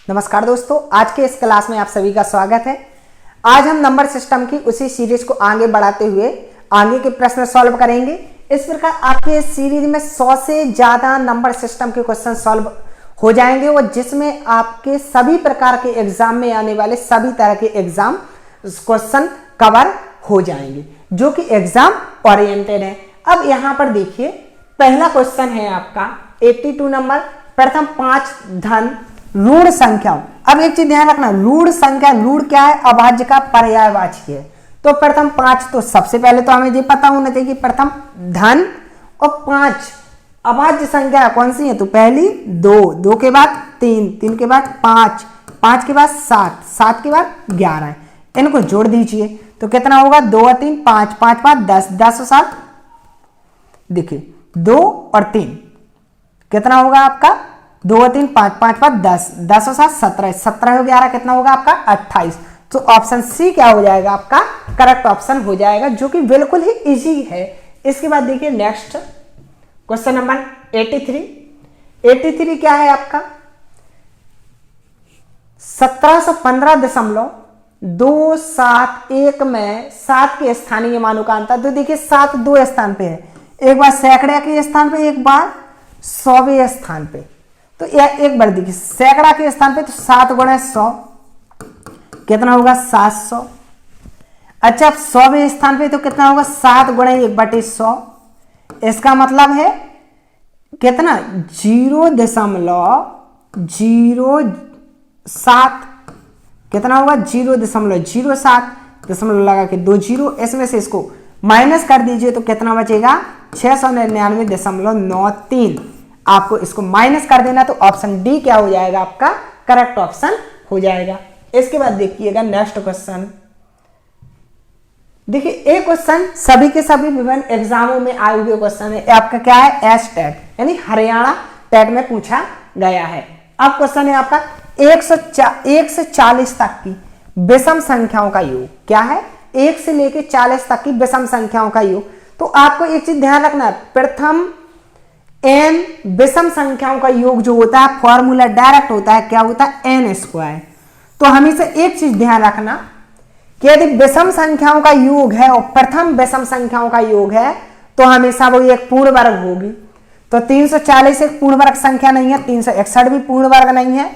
नमस्कार दोस्तों, आज के इस क्लास में आप सभी का स्वागत है। आज हम नंबर सिस्टम की उसी सीरीज को आगे बढ़ाते हुए आगे के प्रश्न सॉल्व करेंगे। इस प्रकार आपके इस सीरीज में 100 से ज्यादा नंबर सिस्टम के क्वेश्चन सॉल्व हो जाएंगे और जिसमें आपके सभी प्रकार के एग्जाम में आने वाले सभी तरह के एग्जाम क्वेश्चन कवर हो जाएंगे, जो कि एग्जाम ओरिएंटेड है। अब यहां पर देखिए, पहला क्वेश्चन है आपका 82 नंबर, प्रथम 5 धन ऋण संख्याओं। अब एक चीज ध्यान रखना, ऋण संख्या, ऋण क्या है? अभाज्य का पर्यायवाची है। तो प्रथम 5, तो सबसे पहले तो हमें ये पता होना चाहिए कि प्रथम धन और 5 अभाज्य संख्या कौन सी है? तो पहली 2, 2 के बाद 3, 3 के बाद 5, 5 के बाद 7, 7 के बाद 11। इनको जोड़ दीजिए तो कितना होगा? 2 और 3 5, 5 5 10, 10 और 7 देखिए 2 और 3 कितना होगा आपका? 2 और 3 5, 5 5 10, 10 और 7 17, 17 और 11 कितना होगा आपका? 28। तो ऑप्शन सी क्या हो जाएगा आपका? करेक्ट ऑप्शन हो जाएगा, जो कि बिल्कुल ही इजी है। इसके बाद देखिए नेक्स्ट क्वेश्चन नंबर 83। 83 क्या है आपका? 1715.271 में 7 के स्थानीय मानों का अंतर। तो देखिए 7 2 स्थान पे है, एक बार सैकड़े के स्थान पे, एक बार 100वें स्थान पे। तो एक बार देखिए सैकड़ा के स्थान पे, तो 7 गुणा 100 कितना होगा? 700। अच्छा, 100वें स्थान पे तो कितना होगा? 7 गुणा 1/100। इसका मतलब है कितना? 0.07 कितना होगा? 0.07 दशमलव लगा के 2 जीरो, इसमें से इसको माइनस कर दीजिए तो कितना बचेगा? 699.93। आपको इसको माइनस कर देना, तो ऑप्शन डी क्या हो जाएगा आपका? करेक्ट ऑप्शन हो जाएगा। इसके बाद देखिएगा नेक्स्ट क्वेश्चन। देखिए एक क्वेश्चन सभी के सभी विभिन्न एग्जामों में आए हुए क्वेश्चन है। आपका क्या है? एस टेट यानी हरियाणा टेट में पूछा गया है। अब क्वेश्चन है आपका 1 से 40 तक की विषम संख्याओं का योग। क्या है? 1 से लेकर 40 तक की विषम संख्याओं का योग। तो आपको एक चीज ध्यान रखना है, प्रथम n विषम संख्याओं का योग जो होता है, फॉर्मूला डायरेक्ट होता है, क्या होता है? n²। तो हमेशा एक चीज ध्यान रखना कि यदि विषम संख्याओं का योग है और प्रथम विषम संख्याओं का योग है, तो हमेशा वो एक पूर्ण वर्ग होगी। तो 340 एक पूर्ण वर्ग संख्या नहीं है, 361 भी पूर्ण वर्ग नहीं है,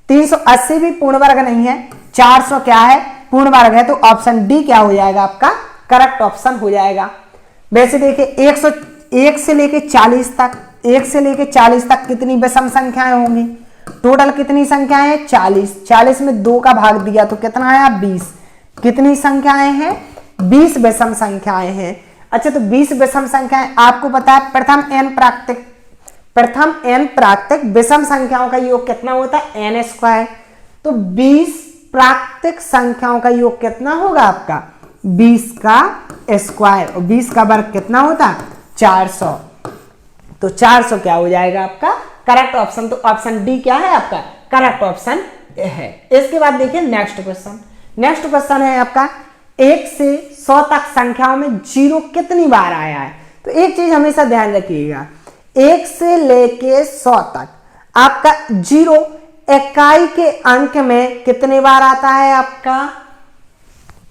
380 भी पूर्ण वर्ग नहीं है, 400 क्या है? पूर्ण वर्ग है। तो ऑप्शन डी क्या हो जाएगा आपका? करेक्ट ऑप्शन हो जाएगा। वैसे देखिए 1 से लेके 40 तक, 1 से लेके 40 तक कितनी विषम संख्याएं होंगी? टोटल कितनी संख्याएं हैं? 40। 40 में 2 का भाग दिया तो कितना आया? 20। कितनी संख्याएं हैं? 20 विषम संख्याएं हैं। अच्छा, तो 20 विषम संख्याएं आपको पता है प्रथम n प्राकृतिक विषम संख्याओं का योग कितना होता है? n²। तो 20 प्राकृतिक संख्याओं का योग कितना होगा आपका? 20 का स्क्वायर, और 20 का वर्ग कितना होता है? 400। तो 400 क्या हो जाएगा आपका? Correct option. तो ऑप्शन डी क्या है आपका? करेक्ट ऑप्शन है। इसके बाद देखिए नेक्स्ट क्वेश्चन। नेक्स्ट क्वेश्चन है आपका 1 से 100 तक संख्याओं में 0 कितनी बार आया है? तो एक चीज हमेशा ध्यान रखिएगा, 1 से लेके 100 तक आपका 0 इकाई के अंक में कितने बार आता है आपका?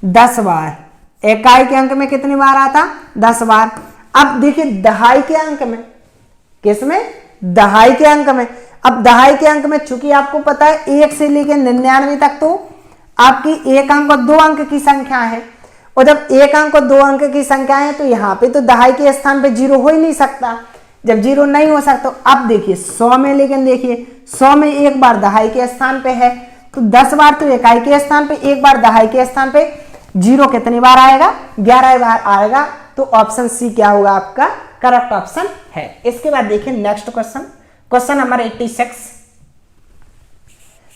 10 बार। इकाई के अंक में कितनी बार आता? 10 बार। अब देखिए दहाई के अंक में, किसमें? दहाई के अंक में। अब दहाई के अंक में चूंकि आपको पता है 1 से लेकर 99 तक तो आपकी 1 अंक और 2 अंक की संख्या है, और जब 1 अंक और 2 अंक की संख्या है तो यहाँ पे तो दहाई के स्थान पे 0 हो ही नहीं सकता। जब 0 नहीं हो सकता, तो अब देखिए 100 में, लेकिन देखिए 100 में एक बार दहाई के स्थान पे है, तो 10 बार तो इकाई के स्थान पे, एक बार दहाई के स्थान पे 0 कितनी बार आएगा? 11 बार आएगा। तो ऑप्शन सी क्या होगा आपका? करेक्ट ऑप्शन है। इसके बाद देखिए नेक्स्ट क्वेश्चन, क्वेश्चन नंबर 86।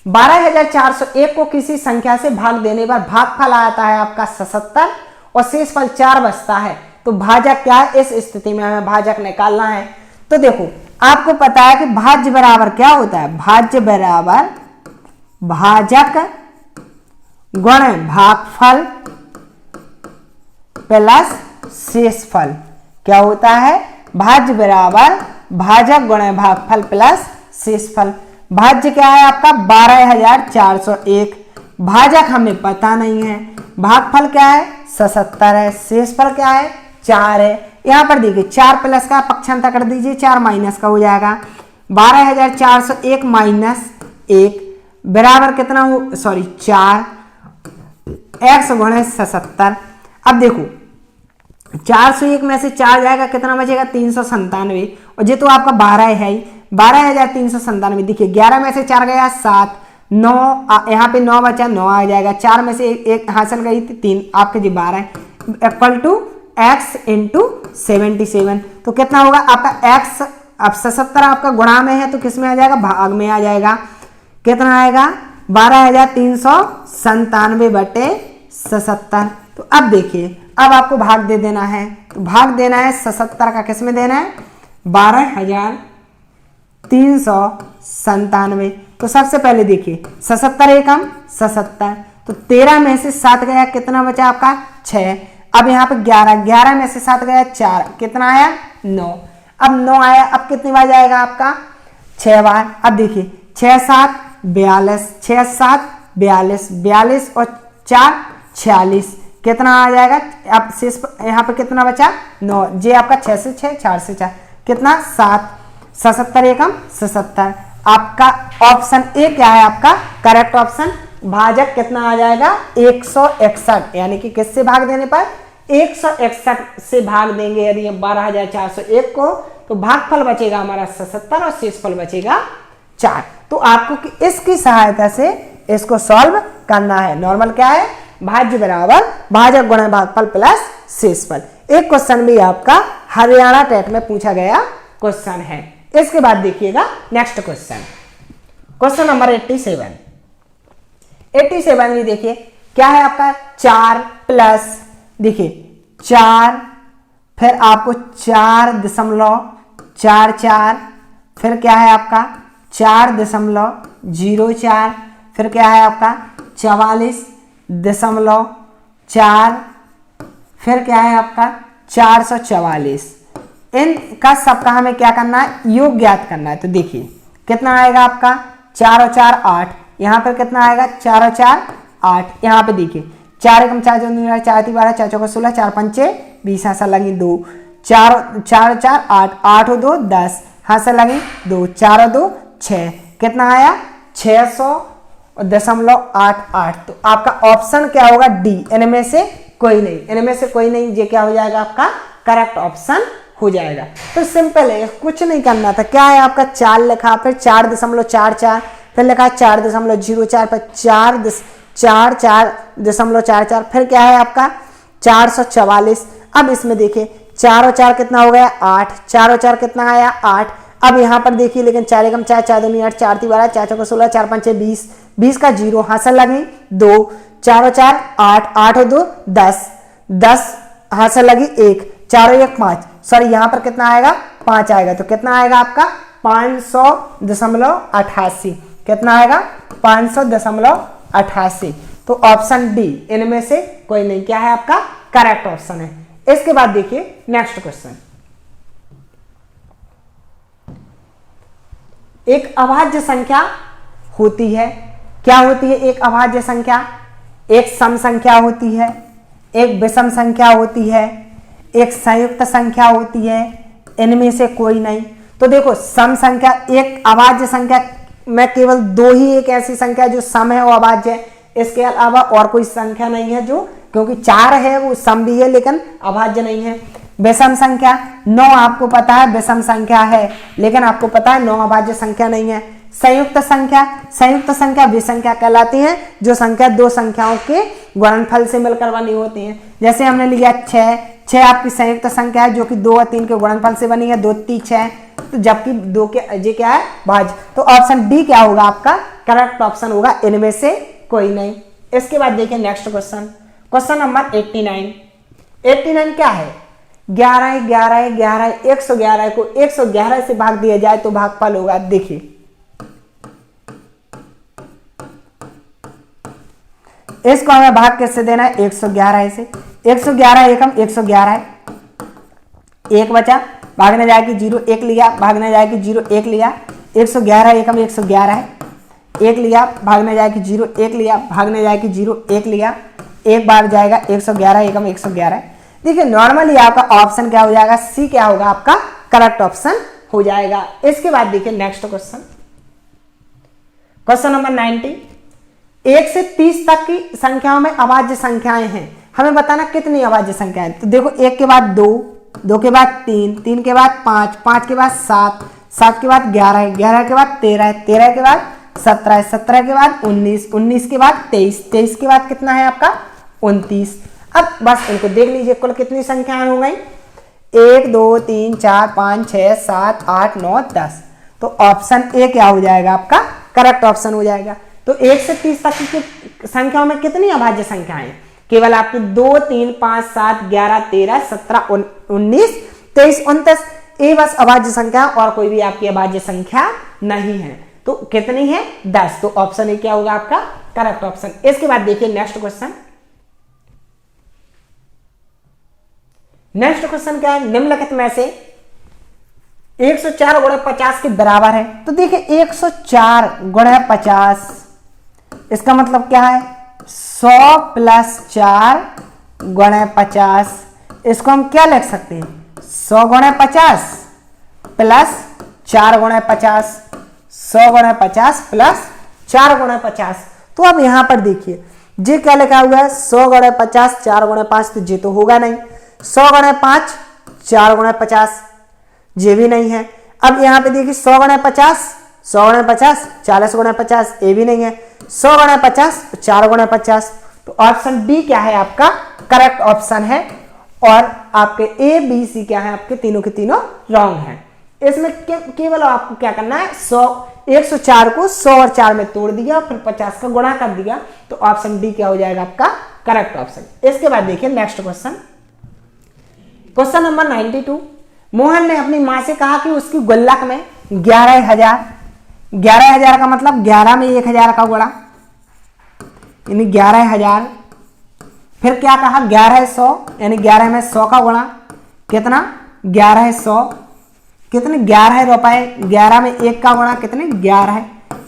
12401 को किसी संख्या से भाग देने पर भागफल आता है आपका 77 और शेषफल 4 बचता है, तो भाजक क्या है? इस स्थिति में हमें भाजक निकालना है। तो देखो आपको पता है कि भाज्य बराबर क्या होता है? भाज्य बराबर भाजक गुण भागफल प्लस शेषफल। क्या होता है? भाज्य बराबर भाजक गुणा भागफल प्लस शेषफल। भाज्य क्या है आपका 12,401, भाजक हमें पता नहीं है, भागफल क्या है 77 है, शेषफल क्या है 4 है। यहाँ पर देखिए 4 प्लस का पक्षांतर कर दीजिए, 4 माइनस का हो जाएगा, 12,401 माइनस 1 बराबर कितना हो, सॉरी 4 x गुणे 77। अब देखो 401 में से 4 जाएगा कितना बचेगा 397, और ये तो आपका 12 है ही, 12,397। देखिए 11 में से 4 गया 7, 9 यहाँ पे 9 बचा, 9 आ जाएगा, 4 में से एक हासिल गई थी 3, आपके जी 12 इक्वल टू x इंटू 77। तो कितना होगा आपका x, अब 77 आपका गुणा में है तो किस में आ जाएगा, भाग में आ जाएगा। कितना आएगा 12,397 बटे 77। तो अब देखिए अब आपको भाग दे देना है, तो भाग देना है 77 का किस में देना है 12,397। तो सबसे पहले देखिए 77 एकम 77, तो 13 में से 7 गया कितना बचा आपका 6। अब यहाँ पे 11 में से 7 गया 4, कितना आया 9। अब 9 आया, अब कितनी बार जाएगा आपका 6 बार। अब देखिए 6 7 42, 6 7 42, 42 और 4 46, कितना आ जाएगा। अब शेष यहाँ पे कितना बचा 9, जे आपका 6 से 6 4 से 4 कितना 7, 77 एकम 77। आपका ऑप्शन ए क्या है आपका करेक्ट ऑप्शन। भाजक कितना आ जाएगा 161, यानी कि किससे भाग देने पर 161 से भाग देंगे यदि 12,401 को, तो भागफल बचेगा हमारा 77 और शेषफल बचेगा 4। तो आपको इसकी सहायता से इसको सॉल्व करना है। नॉर्मल क्या है भाज्य बराबर भाजक गुणा भागफल प्लस शेषफल। एक क्वेश्चन भी आपका हरियाणा टेट में पूछा गया क्वेश्चन है। इसके बाद देखिएगा नेक्स्ट क्वेश्चन, क्वेश्चन नंबर 87 भी देखिए क्या है आपका 4 प्लस, देखिए 4 फिर आपको 4.44, फिर क्या है आपका 4.04, फिर क्या है आपका 44.4, फिर क्या है आपका 444। इनका सबका हमें क्या करना है योग ज्ञात करना है। तो देखिए कितना आएगा आपका 4 और 4 8, यहाँ पर कितना आएगा 4 और 4 8, यहाँ पे देखिए 4 एकम 4 4 4 12 4 चौका 16 4 पंचे 20 हासिल लगी 2, 4 4 4 8 8 और 2 10 हासिल लगी 2, 4 और 2 6, कितना आया 600.88। तो आपका ऑप्शन क्या होगा डी, इनमें से कोई नहीं, इनमें से कोई नहीं, ये क्या हो जाएगा आपका करेक्ट ऑप्शन हो जाएगा। तो सिंपल है, कुछ नहीं करना था। क्या है आपका 4 लिखा, फिर 4.44, फिर लिखा 4.04 पर 4.44, फिर क्या है आपका 444। अब इसमें देखिए 4 और 4 कितना हो गया 8, 4 और 4 कितना आया 8। अब यहाँ पर देखिए लेकिन 4 एकम 4 4 2 8 4 3 12 4 चौका 16 4 5 20, 20 का 0 हासिल लगी 2, 4 और 4 8 8 और 2 10, 10 हासिल लगी 1, 4 और 1 5, सॉरी यहाँ पर कितना आएगा 5 आएगा। तो कितना आएगा आपका 500.88, कितना आएगा 500.88। तो ऑप्शन डी इनमें से कोई नहीं, क्या है आपका करेक्ट ऑप्शन है। इसके बाद देखिए नेक्स्ट क्वेश्चन, एक अभाज्य संख्या होती है, क्या होती है एक अभाज्य संख्या, एक सम संख्या होती है, एक विषम संख्या होती है, एक संयुक्त संख्या होती है, इनमें से कोई नहीं। तो देखो सम संख्या, एक अभाज्य संख्या में केवल 2 ही एक ऐसी संख्या जो सम है वो अभाज्य है, इसके अलावा और कोई संख्या नहीं है जो, क्योंकि 4 है वो सम भी है लेकिन अभाज्य नहीं है। विषम संख्या 9 आपको पता है विषम संख्या है, लेकिन आपको पता है 9 अभाज्य संख्या नहीं है। संयुक्त संख्या वे संख्या कहलाती है जो संख्या 2 संख्याओं के गुणनफल से मिलकर बनी होती है। जैसे हमने लिया 6 आपकी संयुक्त संख्या है जो कि 2 और 3 के गुणनफल से बनी है, 2 3 6, तो जबकि 2 के ये क्या है भाज्य। तो ऑप्शन डी क्या होगा आपका करेक्ट ऑप्शन होगा, इनमें से कोई नहीं। इसके बाद देखिए नेक्स्ट क्वेश्चन, क्वेश्चन नंबर 89 क्या है 11 11 11 111 को 111 से भाग दिया जाए तो भागफल होगा। देखिए इसको हमें भाग किससे देना है 111 से, 111 एकम 111 है, 1 बचा, भागने जाएगी 0 1 लिया, भागने जाएगी 0 1 लिया, 111 एकम 111 है, 1 लिया भागने जाएगी 0, 1 लिया भागने जाएगी 0, 1 लिया, एक बार जाएगा 111 एकम 111। देखिए नॉर्मली आपका ऑप्शन क्या हो जाएगा, सी क्या होगा आपका करेक्ट ऑप्शन हो जाएगा। इसके बाद देखिए नेक्स्ट क्वेश्चन, क्वेश्चन नंबर 90, 1 से 30 तक की संख्याओं में अभाज्य संख्याएं हैं, हमें बताना कितनी अभाज्य संख्याएं। तो देखो 1 के बाद 2, 2 के बाद 3, 3 के बाद 5, 5 के बाद 7, 7 के बाद 11, 11 के बाद 13, 13 के बाद 17, 17 के बाद 19, 19 के बाद 23, 23 के बाद कितना है आपका 29। अब बस इनको देख लीजिए कुल कितनी संख्याएं हो गई, 1 2 3 4 5 6 7 8 9 10। तो ऑप्शन ए क्या हो जाएगा आपका करेक्ट ऑप्शन हो जाएगा। तो 1 से 30 तक की संख्याओं में कितनी अभाज्य संख्याएं, केवल आपकी 2 3 5 7 11 13 17 19 23 29, ये बस अभाज्य संख्या और कोई भी आपकी अभाज्य संख्या नहीं है। तो कितनी है 10, तो ऑप्शन ए क्या होगा आपका करेक्ट ऑप्शन। इसके बाद देखिए नेक्स्ट क्वेश्चन, नेक्स्ट क्वेश्चन क्या है, निम्नलिखित में से 104 गुणा 50 के बराबर है। तो देखिए 104 गुणा 50 इसका मतलब क्या है 100 प्लस 4 गुणा 50, इसको हम क्या लिख सकते हैं 100 गुणा 50 प्लस 4 गुणा 50, 100 गुणा 50 प्लस 4 गुणा 50। तो अब यहां पर देखिए जी क्या लिखा हुआ है 100 गुणा 50 4 गुणा 5, तो ये तो होगा नहीं, 100 गुणा 5 4 गुणा 50 ये भी नहीं है। अब यहां पे देखिए 100 गुणा 50 100 गुणा 50 40 गुणा 50 ये भी नहीं है, 100 गुणा 50 4 गुणा 50। तो ऑप्शन बी क्या है आपका करेक्ट ऑप्शन है, और आपके ए बी सी क्या है आपके तीनों के तीनों रॉन्ग है। इसमें केवल आपको क्या करना है 104 को 100 और 4 में तोड़ दिया, फिर 50 का गुणा कर दिया, तो ऑप्शन डी क्या हो जाएगा आपका करेक्ट ऑप्शन। इसके बाद देखिए next question, question number 92, Mohan ने अपनी मां से कहा कि उसकी गुल्लक में 11,000, 11,000 का मतलब 11 में 1,000 का गुणा यानी 11,000, फिर क्या कहा 1100 यानी 11 में 100 का गुणा कितना 1100, कितने 11 रुपए, 11 में 1 का गुणा कितने 11,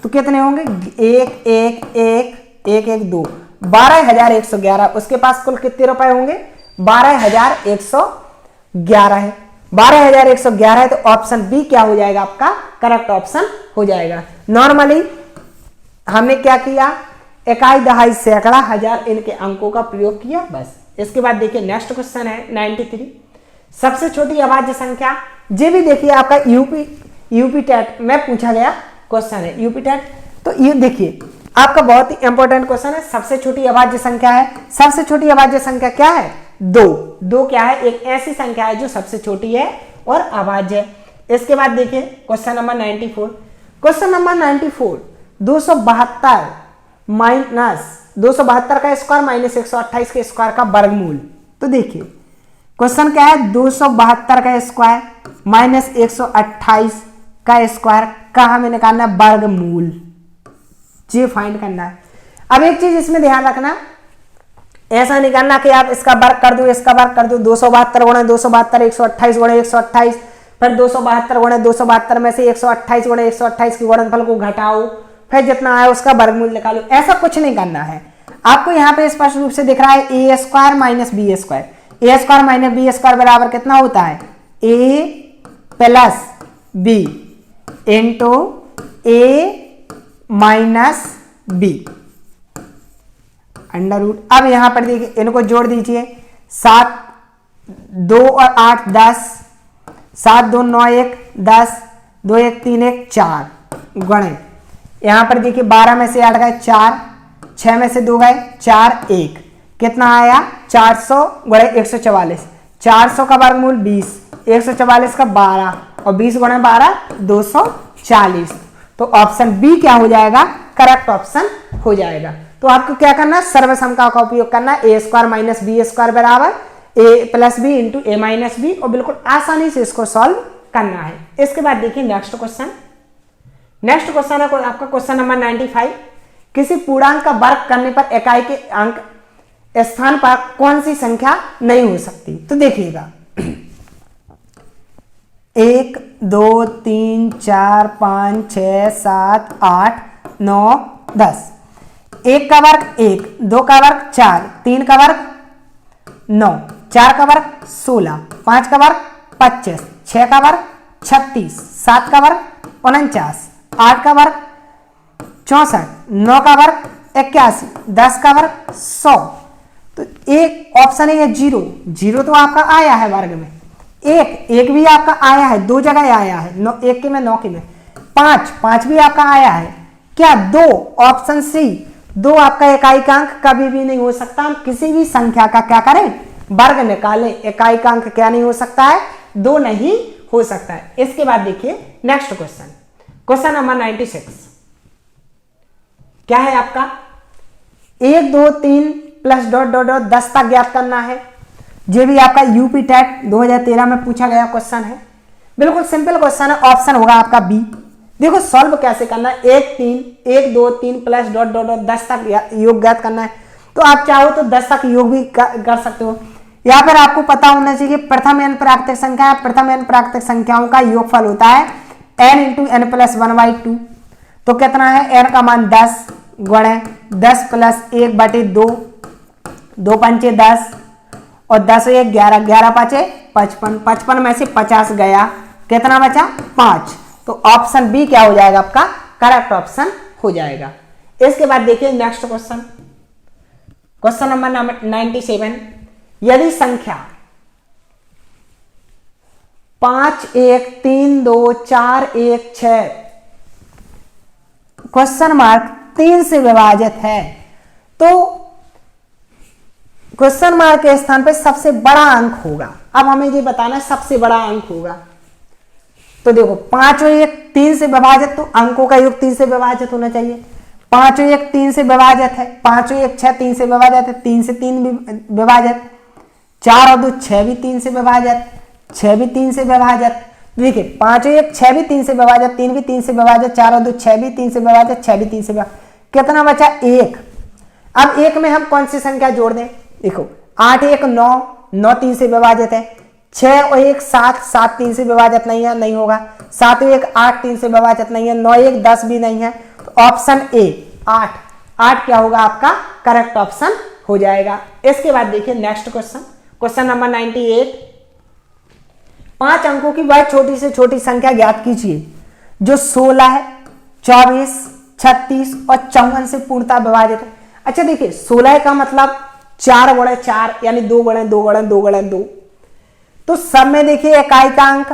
तो कितने होंगे 1 1 1 1 1 2, 12,111। उसके पास कुल कितने रुपए होंगे 12,111 है, 12,111 है, तो ऑप्शन बी क्या हो जाएगा आपका करेक्ट ऑप्शन हो जाएगा। नॉर्मली हमने क्या किया इकाई दहाई सैकड़ा हजार इनके अंकों का प्रयोग किया बस। इसके बाद देखिए नेक्स्ट क्वेश्चन है 93, सबसे छोटी अभाज्य संख्या, ये भी देखिए आपका यूपी टेट में पूछा गया क्वेश्चन है, यूपी टेट। तो ये देखिए आपका बहुत ही इंपॉर्टेंट क्वेश्चन है, सबसे छोटी अभाज्य संख्या है, सबसे छोटी अभाज्य संख्या क्या है 2, 2 क्या है एक ऐसी संख्या है जो सबसे छोटी है और अभाज्य है। इसके बाद देखिए question number 94, question number 94, 272 minus 272 का स्क्वायर माइनस 128 के स्क्वायर का वर्गमूल। तो देखिए क्वेश्चन क्या है 272 का स्क्वायर माइनस 128 का स्क्वायर का हमें निकालना है वर्गमूल, ये फाइंड करना है। अब एक चीज इसमें ध्यान रखना, ऐसा नहीं करना कि आप इसका वर्ग कर दो इसका वर्ग कर दो, 272 गुणा 272 128 गुणा 128, फिर 272 गुणा 272 में से 128 गुणा 128 के गुणनफल को घटाओ, फिर जितना आया उसका वर्गमूल निकालो, ऐसा कुछ नहीं करना है। आपको यहाँ पे स्पष्ट रूप से दिख रहा है A square minus B square, A square minus B square बराबर कितना होता है A plus B into A minus B under root. अब यहां पर देखिए इनको जोड़ दीजिए, 7 2 और 8 10, 7 2 9 1 10, 2 1 3 1 4 गुणे, यहां पर देखिए 12 में से 8 गए 4, 6 में से 2 गए 4 1, कितना आया 400 गुणे 144, 400 का वर्गमूल 20, 144 का 12 और 20 गुणे 12 240। तो ऑप्शन बी क्या हो जाएगा करेक्ट ऑप्शन हो जाएगा। तो आपको क्या करना है सर्वसमता का उपयोग करना है, A square minus B square बराबर ए plus B into A minus B, और बिल्कुल आसानी से इसको सॉल्व करना है। इसके बाद देखिए नेक्स्ट क्वेश्चन, नेक्स्ट क्वेश्चन है आपका क्वेश्चन नंबर 95, किसी पूर्णांक का वर्ग करने पर इकाई के अंक स्थान पर कौन सी संख्या नहीं हो सकती। तो देखिएगा 1 2 3 4 5 6 7 8 9 10। 1 का वर्ग 1, 2 का वर्ग 4, 3 का वर्ग 9, 4 का वर्ग 16, 5 का वर्ग 25, 6 का वर्ग 36, 7 का वर्ग 49, 8 का वर्ग 64, 9 का वर्ग 81, 10 का वर्ग 100। तो एक ऑप्शन है जीरो, जीरो तो आपका आया है वर्ग में, एक भी आपका आया है, 2 जगह आया है, 1 के में 9 के में, 5 भी आपका आया है। क्या 2, ऑप्शन सी 2 आपका इकाइकांक कभी भी नहीं हो सकता। हम किसी भी संख्या का क्या करें, वर्ग निकालें, इकाइकांक क्या नहीं हो सकता है, 2 नहीं हो सकता है। इसके बाद देखिए नेक्स्ट क्वेश्चन, क्वेश्चन नंबर 96 क्या है आपका, 1 2 3 प्लस डॉट डॉट डॉट 10 तक ज्ञात करना है। ये भी आपका यूपी टेट 2013 में पूछा गया क्वेश्चन है, बिल्कुल सिंपल क्वेश्चन है। ऑप्शन होगा आपका बी। देखो सॉल्व कैसे करना है, 1 2 3 प्लस डॉट डॉट डॉट 10 तक योग ज्ञात करना है। तो आप चाहो तो 10 तक योग भी कर सकते हो। यहाँ पर आपको पता होना चाहिए प्रथम n प्राकृतिक संख्या, प्रथम n प्राकृतिक संख्याओं का योगफल होता है n इंटू n प्लस 1/2। तो कितना है, n का मान 10 गुणे 10 प्लस 1/2, 2 पंचे 10 और 10 1 11, 11 पाँचे 55, 55 में से 50 गया, कितना बचा 5। तो ऑप्शन बी क्या हो जाएगा आपका, करेक्ट ऑप्शन हो जाएगा। इसके बाद देखिए नेक्स्ट क्वेश्चन, क्वेश्चन नंबर 97, यदि संख्या 5 1 3 2 4 1 6 क्वेश्चन मार्क 3 से विभाजित है, तो क्वेश्चन मार्क के स्थान पर सबसे बड़ा अंक होगा। अब हमें ये बताना है सबसे बड़ा अंक होगा। तो देखो 5 और 1 3 से विभाजित, तो अंकों का योग 3 से विभाजित होना चाहिए। 5 और 1 3 से विभाजित है, 5 और 1 6 3 से विभाजित है, 3 से 3 भी विभाजित, 4 और 2 6 भी 3 से विभाजित, 6 भी 3 से विभाजित। देखिए 5 और 1 6 भी 3 से विभाजित, 3 भी 3 से विभाजित, 4 और 2 6 भी 3 से विभाजित, 6 भी 3 से विभाजित, कितना बचा 1। अब 1 में हम कौन सी संख्या जोड़ दें, देखो 8 1 9, 9 3 से विभाजित है, 6 और 1 7, 7 3 से विभाजित नहीं है, नहीं होगा, 7 और 1 8 3 से विभाजित नहीं है, 9 1 10 भी नहीं है। तो ऑप्शन ए 8 क्या होगा आपका, करेक्ट ऑप्शन हो जाएगा। इसके बाद देखिए नेक्स्ट क्वेश्चन, क्वेश्चन नंबर 98, 5 अंकों की वह छोटी से छोटी संख्या ज्ञात कीजिए जो 16, 24, 36 और 54 से पूर्णतः विभाजित है। अच्छा देखिए 16 का मतलब 4 गुणे 4 यानी 2 गुणे 2 गुणे 2 गुणे 2। तो सब में देखिए इकाई का अंक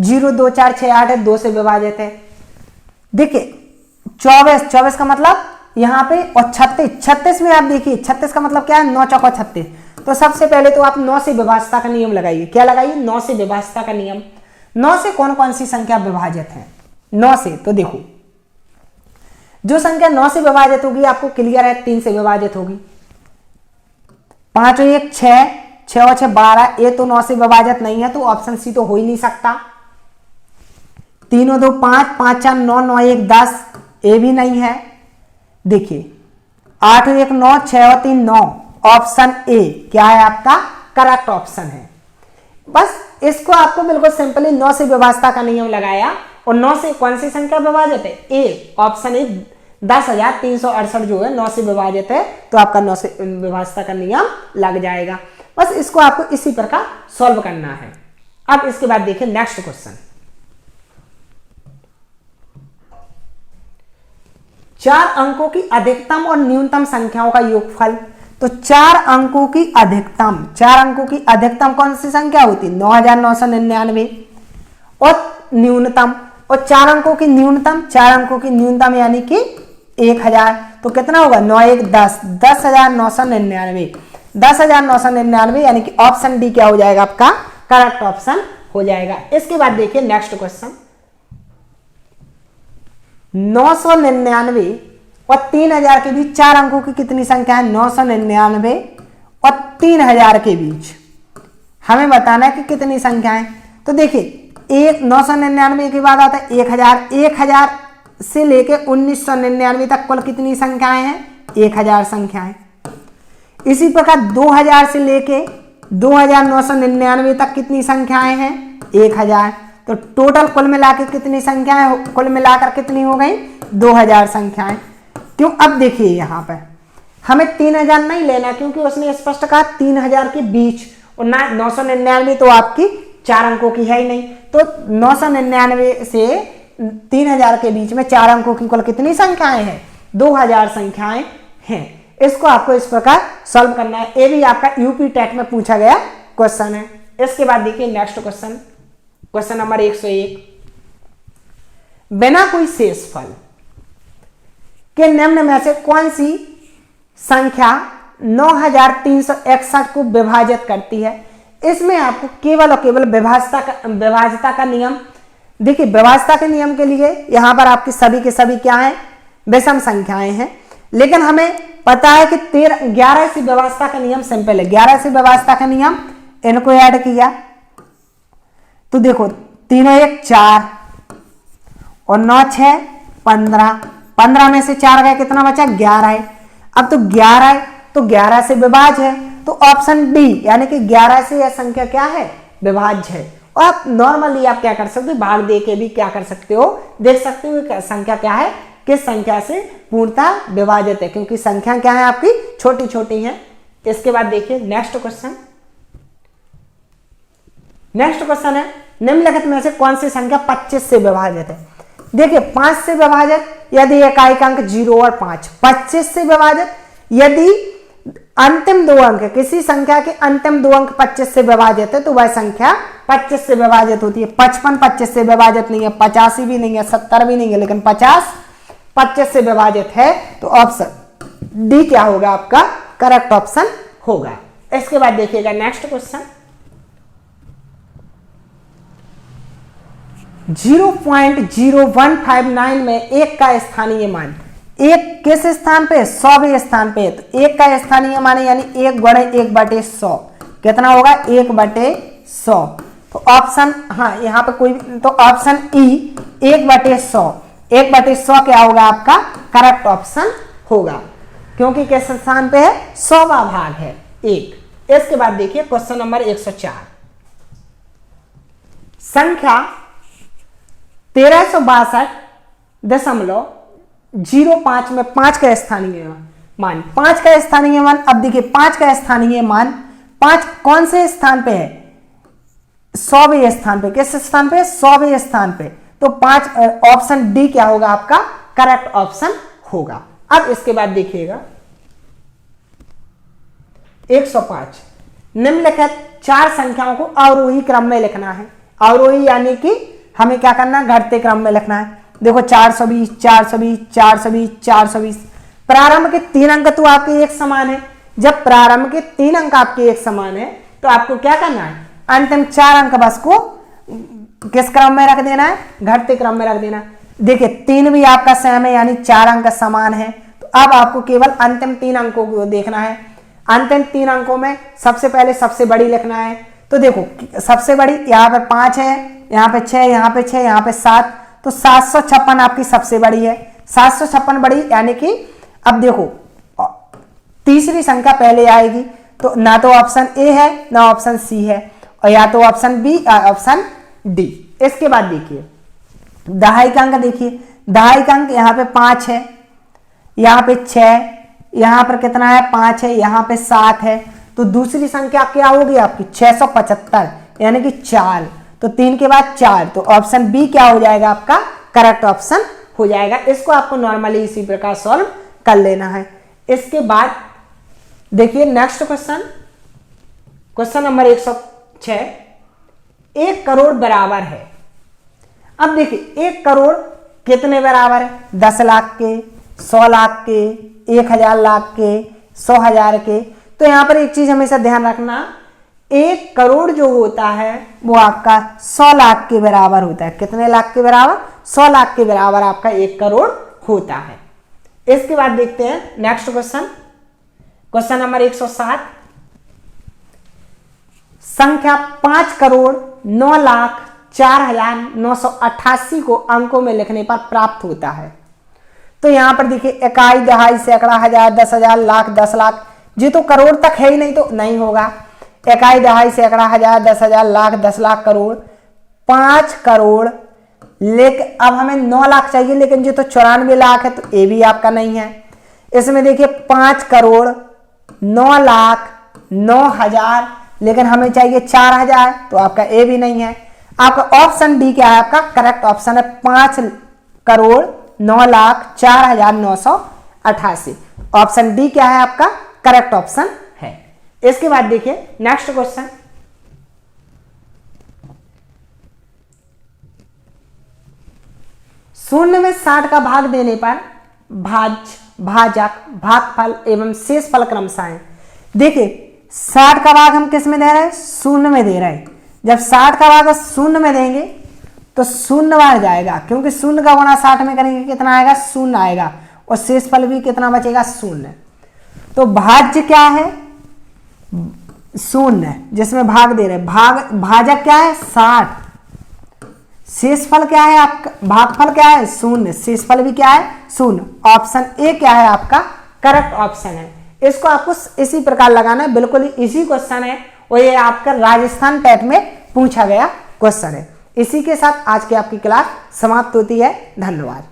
0 2 4 6 8 है, 2 से विभाजित है। देखिए 24 का मतलब यहां पे, और 36 में आप देखिए 36 का मतलब क्या है, 9 चौका 36। तो सबसे पहले तो आप 9 से विभाज्यता का नियम लगाइए। क्या लगाइए, 9 से विभाज्यता का नियम। 9 से कौन कौन सी संख्या विभाजित है, 9 से, तो देखो जो संख्या 9 से विभाजित होगी आपको क्लियर है, 3 से विभाजित होगी। 5 और 1 6, 6 और 6 12, ये तो 9 से विभाजित नहीं है, तो ऑप्शन सी तो हो ही नहीं सकता। 3 और 2 5, 5 4 9, 9 1 10, ये भी नहीं है। देखिए 8 और 1 9, 6 और 3 9, ऑप्शन ए क्या है आपका, करेक्ट ऑप्शन है। बस इसको आपको बिल्कुल सिंपली 9 से विभाज्यता का नियम लगाया, और 9 से कौन सी संख्या विभाजित है, ए, ऑप्शन ए 10,368 जो है 9 से विभाजित है, तो आपका 9 से विभाज्यता का नियम लग जाएगा। बस इसको आपको इसी प्रकार सॉल्व करना है। अब इसके बाद देखिए नेक्स्ट क्वेश्चन, 4 अंकों की अधिकतम और न्यूनतम संख्याओं का योगफल। तो 4 अंकों की अधिकतम कौन सी संख्या होती है, 9,999, और न्यूनतम, और 4 अंकों की न्यूनतम यानी कि 1000। तो कितना होगा, 9 1 10, 10,999, 10,999 यानी कि ऑप्शन डी क्या हो जाएगा आपका, करेक्ट ऑप्शन हो जाएगा। इसके बाद देखिए नेक्स्ट क्वेश्चन, 999 और 3000 के बीच 4 अंकों की कितनी संख्या है, 999 और 3000 के बीच हमें बताना है कि कितनी संख्या है। तो देखिए 999 के बाद आता है 1000, 1000 से लेके 1999 तक कुल कितनी संख्याएं हैं, 1000 संख्याएं। इसी प्रकार 2000 से लेके 2999 तक कितनी संख्याएं हैं, 1000। तो टोटल कुल मिला के कितनी संख्याएं, कुल मिलाकर कितनी हो गई 2000 संख्याएं। क्यों, अब देखिए यहाँ पर हमें 3000 नहीं लेना, क्योंकि उसने स्पष्ट कहा 3000 के बीच, और 999 तो आपकी 4 अंकों की है ही नहीं, तो 999 से 3000 के बीच में 4 अंकों की कुल कितनी संख्याएं हैं 2000 संख्याएं हैं। इसको आपको इस प्रकार सॉल्व करना है। ये भी आपका यूपी टेट में पूछा गया क्वेश्चन है। इसके बाद देखिए नेक्स्ट क्वेश्चन, क्वेश्चन नंबर 101, बिना कोई शेषफल के निम्न में से कौन सी संख्या 9361 को विभाजित करती है। इसमें आपको केवल और केवल विभाज्यता का नियम, देखिए विभाज्यता के नियम के लिए यहां पर आपकी सभी के सभी क्या है, विषम संख्याएं हैं, लेकिन हमें पता है कि 11 से विभाज्यता का नियम सिंपल है। 11 से विभाज्यता का नियम, इनको ऐड किया तो देखो 3 1 4 और 9 6 15, 15 में से 4 गए, कितना बचा 11 है। अब तो 11 है तो 11 से विभाज्य है, तो ऑप्शन डी यानी कि 11 से यह संख्या क्या है, विभाज्य है। और आप नॉर्मली आप क्या कर सकते हो, भाग दे के भी क्या कर सकते हो, देख सकते हो संख्या क्या है, किस संख्या से पूर्णतः विभाजित है, क्योंकि संख्या क्या है आपकी छोटी छोटी है। इसके बाद देखिए नेक्स्ट क्वेश्चन, नेक्स्ट क्वेश्चन है निम्नलिखित में से कौन सी संख्या 25 से विभाजित है। देखिए 5 से विभाजित यदि इकाई अंक 0 और 5, 25 से विभाजित यदि अंतिम 2 अंक, किसी संख्या के अंतिम 2 अंक 25 से विभाजित है तो वह संख्या 25 से विभाजित होती है। 55 25 से विभाजित नहीं है, 85 भी नहीं है, 70 भी नहीं है, लेकिन 50 25 से विभाजित है, तो ऑप्शन डी क्या होगा आपका करेक्ट ऑप्शन होगा। इसके बाद देखिएगा नेक्स्ट क्वेश्चन, 0.0159 में 1 का स्थानीय मान, 1 किस स्थान पे, 100वें स्थान पे, तो 1 का स्थानीय मान यानी 1 गुणे 1/100 कितना होगा 1/100। तो ऑप्शन, हाँ यहाँ पे कोई, तो ऑप्शन ई 1/100, 1/100 क्या होगा आपका करेक्ट ऑप्शन होगा, क्योंकि किस स्थान पे है 100वां भाग है 1। इसके बाद देखिए क्वेश्चन नंबर 104, संख्या 1362.05 में 5 का स्थानीय मान, 5 का स्थानीय मान, अब देखिए 5 का स्थानीय मान 5 कौन से स्थान पे है, 100वें स्थान पे, किस स्थान पे 100वें स्थान पे, तो 5 ऑप्शन डी क्या होगा आपका करेक्ट ऑप्शन होगा। अब इसके बाद देखिएगा 105, निम्नलिखित 4 संख्याओं को अवरोही क्रम में लिखना है। अवरोही यानी कि हमें क्या करना है, घटते क्रम में लिखना है। देखो 420 420 420 420, प्रारंभ के 3 अंक तो आपके एक समान है। जब प्रारंभ के 3 अंक आपके एक समान है तो आपको क्या करना है, अंतिम 4 अंक बस को किस क्रम में रख देना है, घटते क्रम में रख देना। देखिए 3 भी आपका सेम है यानी 4 अंक समान है, तो अब आपको केवल अंतिम 3 अंकों को देखना है। अंतिम 3 अंकों में सबसे पहले सबसे बड़ी लिखना है, तो देखो सबसे बड़ी यहाँ पे 5 है, यहाँ पे 6, यहाँ पे 6, यहाँ पे 7, तो 756 आपकी सबसे बड़ी है। 756 बड़ी यानी कि अब देखो तीसरी संख्या पहले आएगी, तो ना तो ऑप्शन ए है ना ऑप्शन सी है, और या तो ऑप्शन बी ऑप्शन डी। इसके बाद देखिए दहाई का अंक, देखिए दहाई का अंक यहाँ पे 5 है, यहाँ पे 6, यहाँ पर कितना है 5 है, यहाँ पे 7 है, तो दूसरी संख्या क्या होगी आपकी 675 यानी कि 4, तो 3 के बाद 4, तो ऑप्शन बी क्या हो जाएगा आपका करेक्ट ऑप्शन हो जाएगा। इसको आपको नॉर्मली इसी प्रकार सॉल्व कर लेना है। इसके बाद देखिए next question, question number 106, 1 crore बराबर है। अब देखिए 1 करोड़ कितने बराबर है, 10 लाख के, 100 लाख के, 1000 लाख के, 100,000 के। तो यहां पर एक चीज हमेशा ध्यान रखना, 1 करोड़ जो होता है वो आपका 100 लाख के बराबर होता है। कितने लाख के बराबर, 100 लाख के बराबर आपका 1 करोड़ होता है। इसके बाद देखते हैं नेक्स्ट क्वेश्चन, क्वेश्चन नंबर 107, संख्या 5,09,04,988 को अंकों में लिखने पर प्राप्त होता है। तो यहां पर देखिए इकाई, दहाई, सैकड़ा, हजार, 10,000, लाख, 10 लाख, जी तो करोड़ तक है ही नहीं तो नहीं होगा। इकाई, दहाई, सैकड़ा, हजार, 10,000, लाख, 10 लाख, करोड़, 5 करोड़, लेकिन अब हमें 9 लाख चाहिए, लेकिन ये तो 94 लाख है, तो ए भी आपका नहीं है। इसमें देखिए 5 करोड़ 9 लाख 9,000, लेकिन हमें चाहिए 4,000, तो आपका ए भी नहीं है। आपका ऑप्शन डी क्या है? आपका करेक्ट ऑप्शन है 5 करोड़ 9 लाख 4,988। ऑप्शन डी क्या है? आपका करेक्ट ऑप्शन है। इसके बाद देखिए नेक्स्ट क्वेश्चन, शून्य में 60 का भाग देने पर भाजक, भागफल एवं शेषफल क्रमशः है। देखिए 60 का भाग हम किस में दे रहे हैं? शून्य में दे रहे हैं। जब 60 का भाग शून्य में देंगे तो शून्य बार जाएगा, क्योंकि शून्य का गुणा 60 में करेंगे कितना आएगा? शून्य आएगा, और शेषफल भी कितना बचेगा? शून्य। तो भाज्य क्या है? शून्य, जिसमें भाग दे रहे हैं। भाजक क्या है? 60। शेषफल क्या है आपका? भागफल क्या है? शून्य। शेषफल भी क्या है? शून्य। ऑप्शन ए क्या है? आपका करेक्ट ऑप्शन है। इसको आपको इसी प्रकार लगाना है, बिल्कुल इसी क्वेश्चन है, और ये आपका राजस्थान टेट में पूछा गया क्वेश्चन है। इसी के साथ आज की आपकी क्लास समाप्त होती है। धन्यवाद।